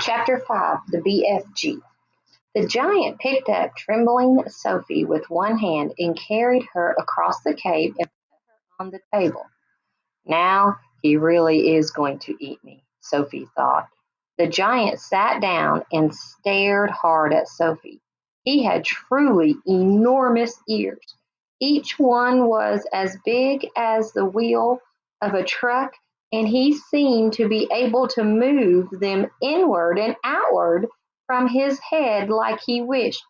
Chapter 5 The BFG The giant picked up trembling Sophie with one hand and carried her across the cave and put her on the table. Now he really is going to eat me, Sophie thought. The giant sat down and stared hard at Sophie. He had truly enormous ears. Each one was as big as the wheel of a truck, and he seemed to be able to move them inward and outward from his head like he wished.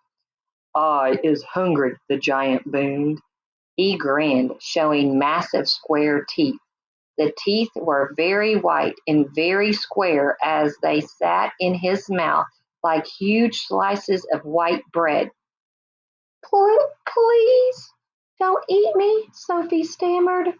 "I is hungry," the giant boomed. He grinned, showing massive square teeth. The teeth were very white and very square as they sat in his mouth like huge slices of white bread. Please, don't eat me," Sophie stammered.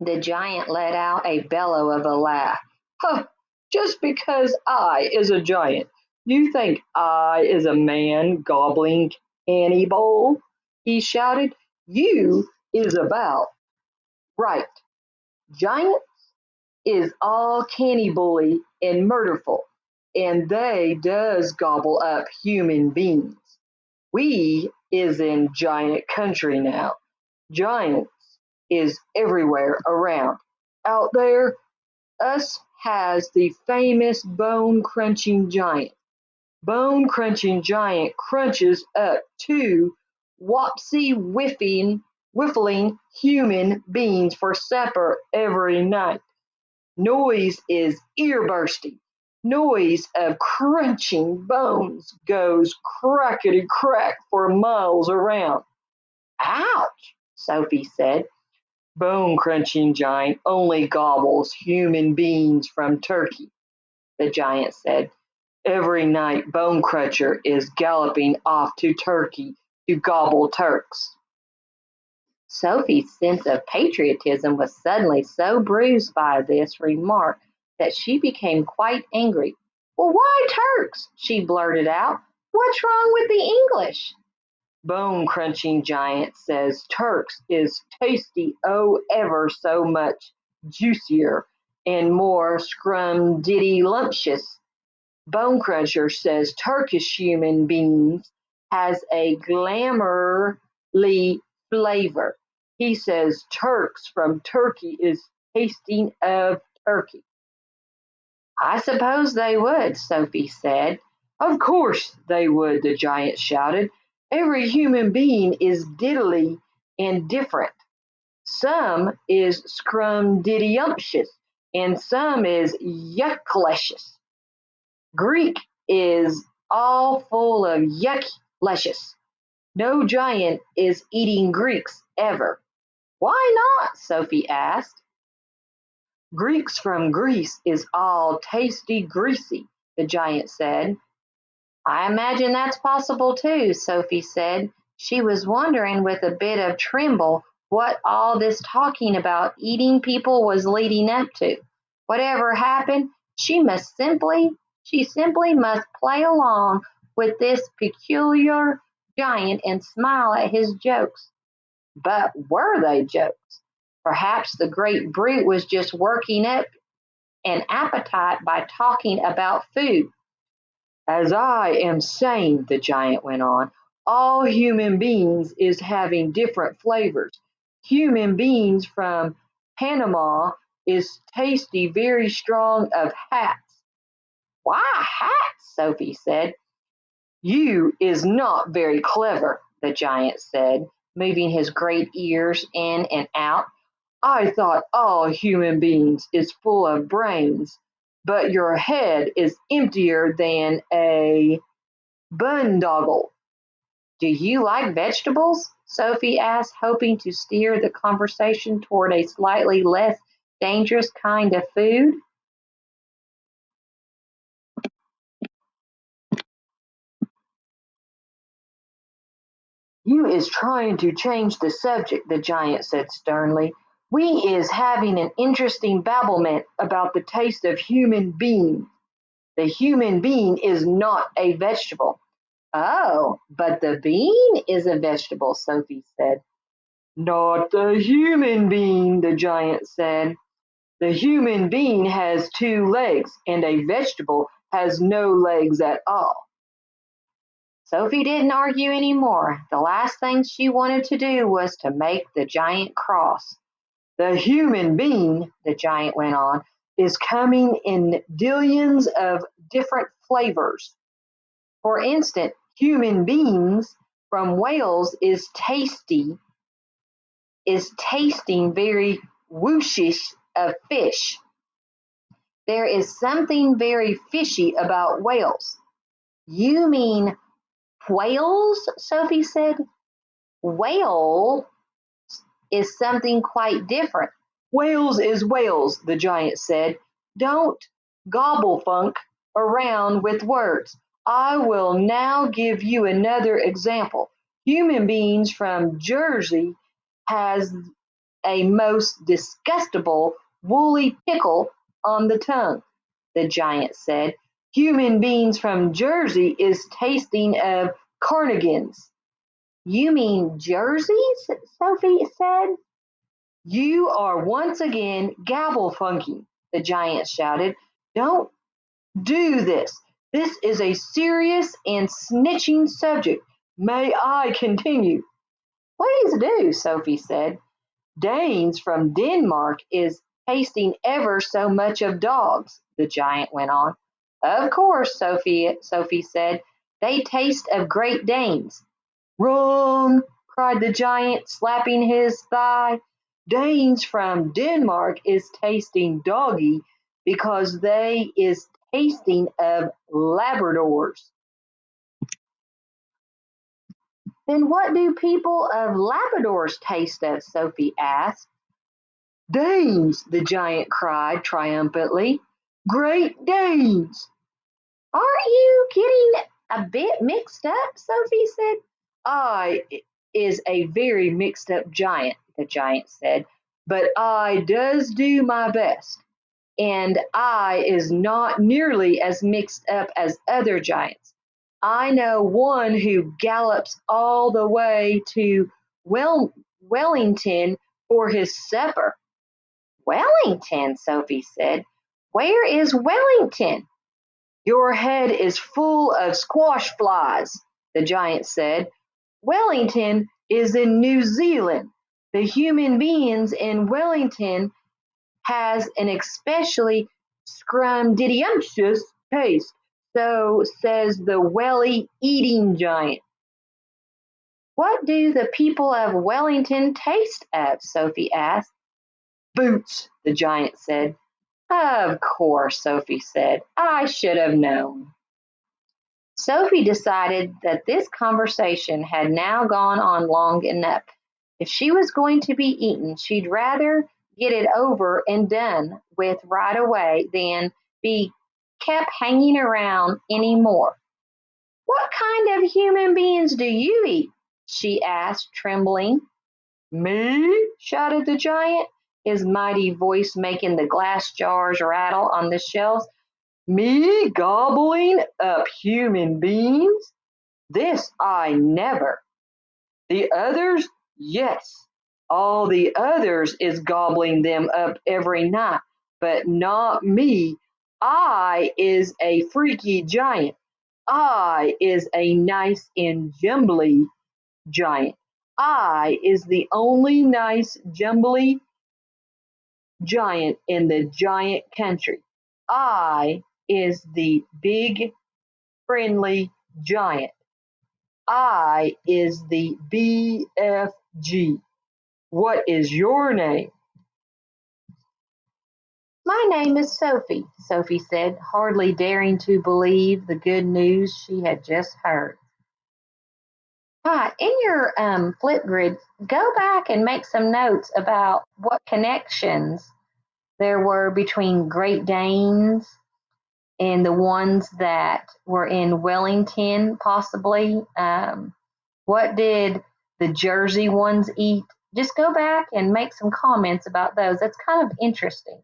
The giant let out a bellow of a laugh. "Huh, just because I is a giant, you think I is a man gobbling cannibal?" he shouted. "You is about right. Giants is all cannibally and murderful, and they does gobble up human beings. We is in giant country now. Giants is everywhere around. Out there, us has the famous bone-crunching giant. Bone-crunching giant crunches up two whiffling human beings for supper every night. Noise is ear-bursting. Noise of crunching bones goes crackety-crack for miles around." "Ouch," Sophie said. "Bone-crunching giant only gobbles human beings from turkey," the giant said. "Every night Bone Cruncher is galloping off to Turkey to gobble Turks." Sophie's sense of patriotism was suddenly so bruised by this remark that she became quite angry. "Well, why Turks?" she blurted out. "What's wrong with the English?" "Bone-crunching giant says Turks is tasty ever so much juicier and more scrumdiddlyumptious. Bone Cruncher says Turkish human beings has a glamourly flavor. He says Turks from Turkey is tasting of turkey." "I suppose they would," Sophie said. "Of course they would," the giant shouted. "Every human being is diddly and different. Some is scrumdiddlyumptious, and some is yucklicious. Greek is all full of yucklicious. No giant is eating Greeks ever." "Why not?" Sophie asked. "Greeks from Greece is all tasty greasy," the giant said. "I imagine that's possible too," Sophie said. She was wondering with a bit of tremble what all this talking about eating people was leading up to. Whatever happened, she simply must play along with this peculiar giant and smile at his jokes. But were they jokes? Perhaps the great brute was just working up an appetite by talking about food. "As I am saying," the giant went on, "all human beings is having different flavors. Human beings from Panama is tasty very strong of hats." "Why hats?" Sophie said. "You is not very clever," the giant said, moving his great ears in and out. "I thought all human beings is full of brains, but your head is emptier than a boondoggle." "Do you like vegetables?" Sophie asked, hoping to steer the conversation toward a slightly less dangerous kind of food. "You is trying to change the subject," the giant said sternly. "We is having an interesting babblement about the taste of human being. The human being is not a vegetable." "Oh, but the bean is a vegetable," Sophie said. "Not the human being," the giant said. "The human being has two legs, and a vegetable has no legs at all. Sophie didn't argue anymore. The last thing she wanted to do was to make the giant cross. The human being, the giant went on, is coming in dillions of different flavors. For instance, human beings from Wales is tasting very whooshish of fish. There is something very fishy about Wales. You mean whales? Sophie said. Whale is something quite different. Wales is Wales, the giant said. Don't gobblefunk around with words. I will now give you another example. Human beings from Jersey has a most disgustable woolly pickle on the tongue, the giant said. Human beings from Jersey is tasting of carnigans. You mean jerseys? Sophie said. You are once again gabble-funking, the giant shouted. Don't do this. This is a serious and snitching subject. May I continue? Please do, Sophie said. Danes from Denmark is tasting ever so much of dogs, the giant went on. Of course, Sophie said. They taste of Great Danes. Wrong, cried the giant, slapping his thigh. Danes from Denmark is tasting doggy because they is tasting of Labradors. Then what do people of Labradors taste of? Sophie asked. Danes, the giant cried triumphantly. Great Danes! Aren't you getting a bit mixed up? Sophie said. I is a very mixed up giant, the giant said, but I does do my best, and I is not nearly as mixed up as other giants. I know one who gallops all the way to Wellington for his supper. Wellington, Sophie said. Where is Wellington? Your head is full of squash flies, the giant said. Wellington is in New Zealand. The human beings in Wellington has an especially scrumdiddlyumptious taste, so says the welly eating giant. What do the people of Wellington taste of? Sophie asked. Boots, the giant said. Of course, Sophie said. I should have known. Sophie decided that this conversation had now gone on long enough. If she was going to be eaten, she'd rather get it over and done with right away than be kept hanging around any more. What kind of human beings do you eat? She asked, trembling. Me? Shouted the giant, his mighty voice making the glass jars rattle on the shelves. Me gobbling up human beings? This I never. The others, yes. All the others is gobbling them up every night, but not me. I is a freaky giant. I is a nice and jumbly giant. I is the only nice jumbly giant in the giant country. I is the big friendly giant. I is the BFG. What is your name? My name is Sophie, Sophie said, hardly daring to believe the good news she had just heard. Hi, in your Flipgrid, go back and make some notes about what connections there were between Great Danes and the ones that were in Wellington, possibly. What did the Jersey ones eat? Just go back and make some comments about those. That's kind of interesting.